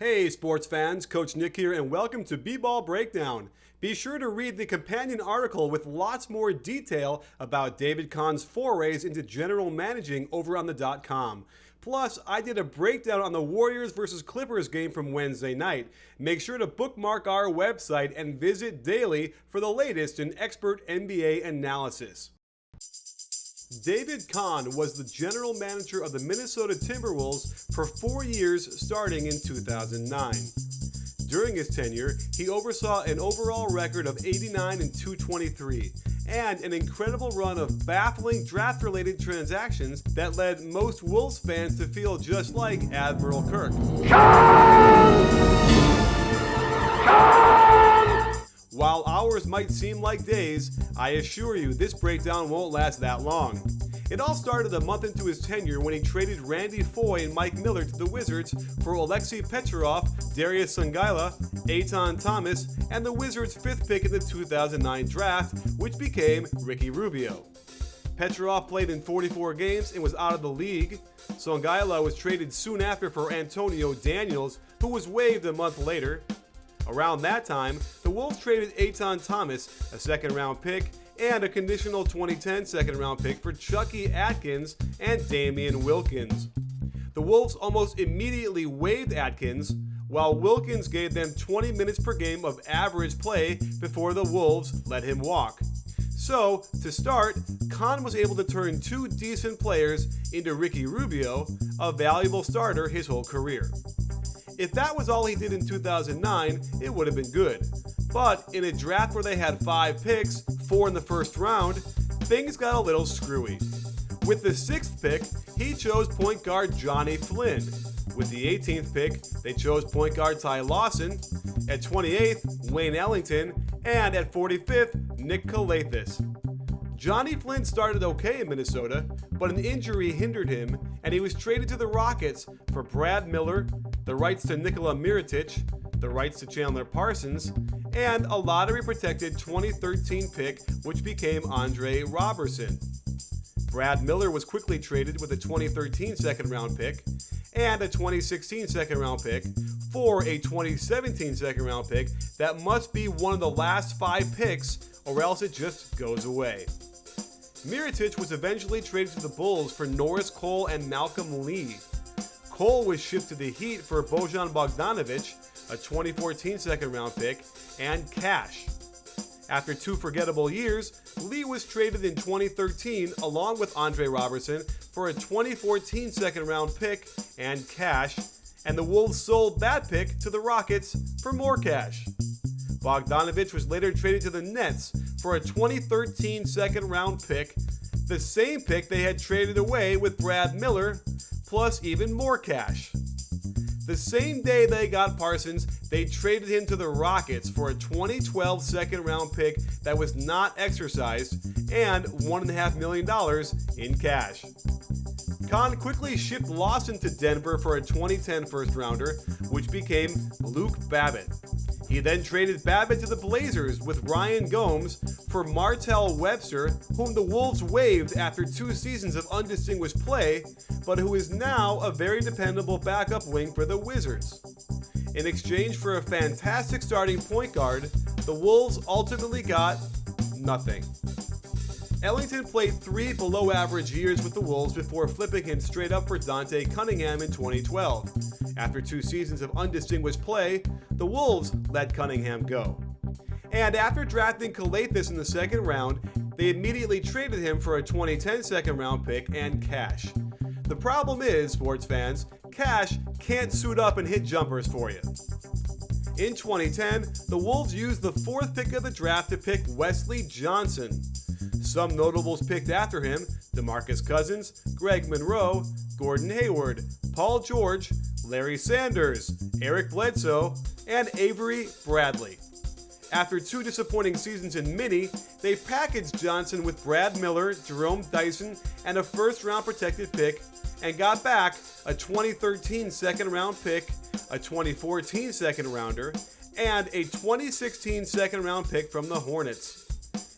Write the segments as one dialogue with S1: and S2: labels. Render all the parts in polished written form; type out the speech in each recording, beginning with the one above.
S1: Hey sports fans, Coach Nick here and welcome to BBallBreakdown. Be sure to read the companion article with lots more detail about David Kahn's forays into general managing over on the .com. Plus, I did a breakdown on the Warriors vs. Clippers game from Wednesday night. Make sure to bookmark our website and visit daily for the latest in expert NBA analysis. David Kahn was the general manager of the Minnesota Timberwolves for 4 years starting in 2009. During his tenure, he oversaw an overall record of 89-223 and an incredible run of baffling draft-related transactions that led most Wolves fans to feel just like Admiral Kirk. While hours might seem like days, I assure you this breakdown won't last that long. It all started a month into his tenure when he traded Randy Foye and Mike Miller to the Wizards for Alexei Petrov, Darius Songaila, Eitan Thomas, and the Wizards' 5th pick in the 2009 draft, which became Ricky Rubio. Petrov played in 44 games and was out of the league. Songaila was traded soon after for Antonio Daniels, who was waived a month later. Around that time, the Wolves traded Eitan Thomas, a 2nd-round pick, and a conditional 2010 2nd-round pick for Chucky Atkins and Damian Wilkins. The Wolves almost immediately waived Atkins, while Wilkins gave them 20 minutes per game of average play before the Wolves let him walk. So, to start, Kahn was able to turn 2 decent players into Ricky Rubio, a valuable starter his whole career. If that was all he did in 2009, it would have been good. But in a draft where they had 5 picks, 4 in the first round, things got a little screwy. With the 6th pick, he chose point guard Johnny Flynn. With the 18th pick, they chose point guard Ty Lawson. At 28th, Wayne Ellington. And at 45th, Nick Calathis. Johnny Flynn started okay in Minnesota, but an injury hindered him, and he was traded to the Rockets for Brad Miller, the rights to Nikola Mirotic, the rights to Chandler Parsons, and a lottery-protected 2013 pick, which became Andre Robertson. Brad Miller was quickly traded with a 2013 2nd-round pick and a 2016 2nd-round pick for a 2017 2nd-round pick that must be one of the last 5 picks, or else it just goes away. Mirotic was eventually traded to the Bulls for Norris Cole and Malcolm Lee. Cole was shipped to the Heat for Bojan Bogdanovic, a 2014 2nd-round pick, and cash. After 2 forgettable years, Lee was traded in 2013 along with Andre Robertson for a 2014 2nd-round pick and cash, and the Wolves sold that pick to the Rockets for more cash. Bogdanovic was later traded to the Nets for a 2013 2nd-round pick, the same pick they had traded away with Brad Miller, plus even more cash. The same day they got Parsons, they traded him to the Rockets for a 2012 2nd-round pick that was not exercised and $1.5 million in cash. Kahn quickly shipped Lawson to Denver for a 2010 1st-rounder, which became Luke Babbitt. He then traded Babbitt to the Blazers with Ryan Gomes for Martell Webster, whom the Wolves waived after 2 seasons of undistinguished play, but who is now a very dependable backup wing for the Wizards. In exchange for a fantastic starting point guard, the Wolves ultimately got nothing. Ellington played 3 below-average years with the Wolves before flipping him straight up for Dante Cunningham in 2012. After 2 seasons of undistinguished play, the Wolves let Cunningham go. And after drafting Calathis in the 2nd round, they immediately traded him for a 2010 2nd-round pick and cash. The problem is, sports fans, cash can't suit up and hit jumpers for you. In 2010, the Wolves used the 4th pick of the draft to pick Wesley Johnson. Some notables picked after him: DeMarcus Cousins, Greg Monroe, Gordon Hayward, Paul George, Larry Sanders, Eric Bledsoe, and Avery Bradley. After 2 disappointing seasons in Minnie, they packaged Johnson with Brad Miller, Jerome Dyson, and a 1st-round protected pick, and got back a 2013 2nd-round pick, a 2014 2nd-rounder, and a 2016 2nd-round pick from the Hornets.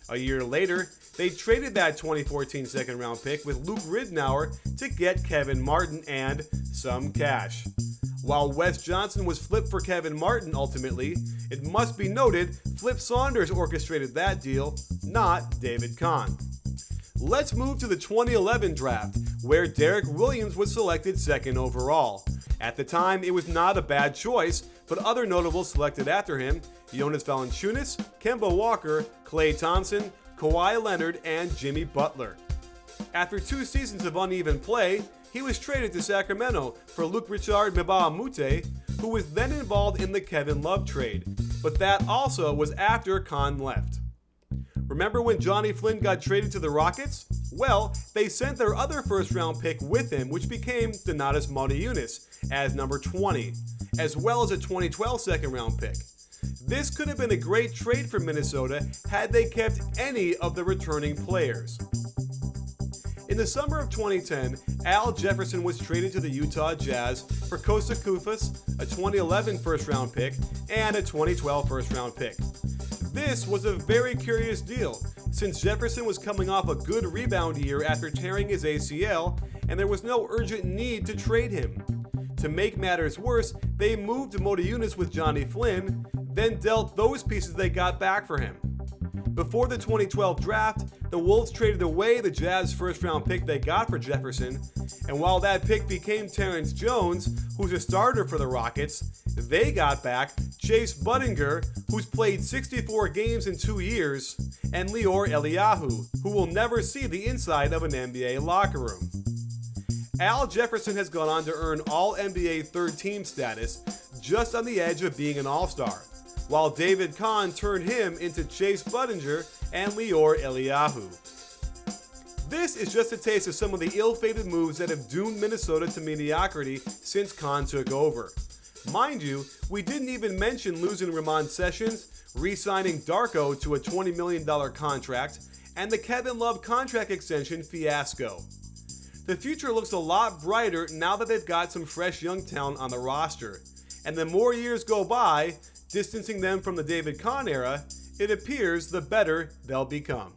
S1: A year later, they traded that 2014 2nd-round pick with Luke Ridnour to get Kevin Martin and some cash. While Wes Johnson was flipped for Kevin Martin ultimately, it must be noted Flip Saunders orchestrated that deal, not David Kahn. Let's move to the 2011 draft, where Derek Williams was selected second overall. At the time, it was not a bad choice, but other notables selected after him: Jonas Valanciunas, Kemba Walker, Klay Thompson, Kawhi Leonard, and Jimmy Butler. After 2 seasons of uneven play, he was traded to Sacramento for Luc Richard Mbah a Moute, who was then involved in the Kevin Love trade, but that also was after Kahn left. Remember when Johnny Flynn got traded to the Rockets? Well, they sent their other first-round pick with him, which became Donatas Motiejunas as number 20, as well as a 2012 second-round pick. This could have been a great trade for Minnesota had they kept any of the returning players. In the summer of 2010, Al Jefferson was traded to the Utah Jazz for Kosta Koufos, a 2011 first-round pick, and a 2012 first-round pick. This was a very curious deal, since Jefferson was coming off a good rebound year after tearing his ACL, and there was no urgent need to trade him. To make matters worse, they moved Motiejunas with Johnny Flynn, then dealt those pieces they got back for him. Before the 2012 draft, the Wolves traded away the Jazz first-round pick they got for Jefferson, and while that pick became Terrence Jones, who's a starter for the Rockets, they got back Chase Budinger, who's played 64 games in 2 years, and Lior Eliyahu, who will never see the inside of an NBA locker room. Al Jefferson has gone on to earn All-NBA third-team status, just on the edge of being an All-Star, while David Kahn turned him into Chase Budinger and Lior Eliyahu. This is just a taste of some of the ill-fated moves that have doomed Minnesota to mediocrity since Kahn took over. Mind you, we didn't even mention losing Ramon Sessions, re-signing Darko to a $20 million contract, and the Kevin Love contract extension fiasco. The future looks a lot brighter now that they've got some fresh young talent on the roster, and the more years go by, distancing them from the David Kahn era, it appears the better they'll become.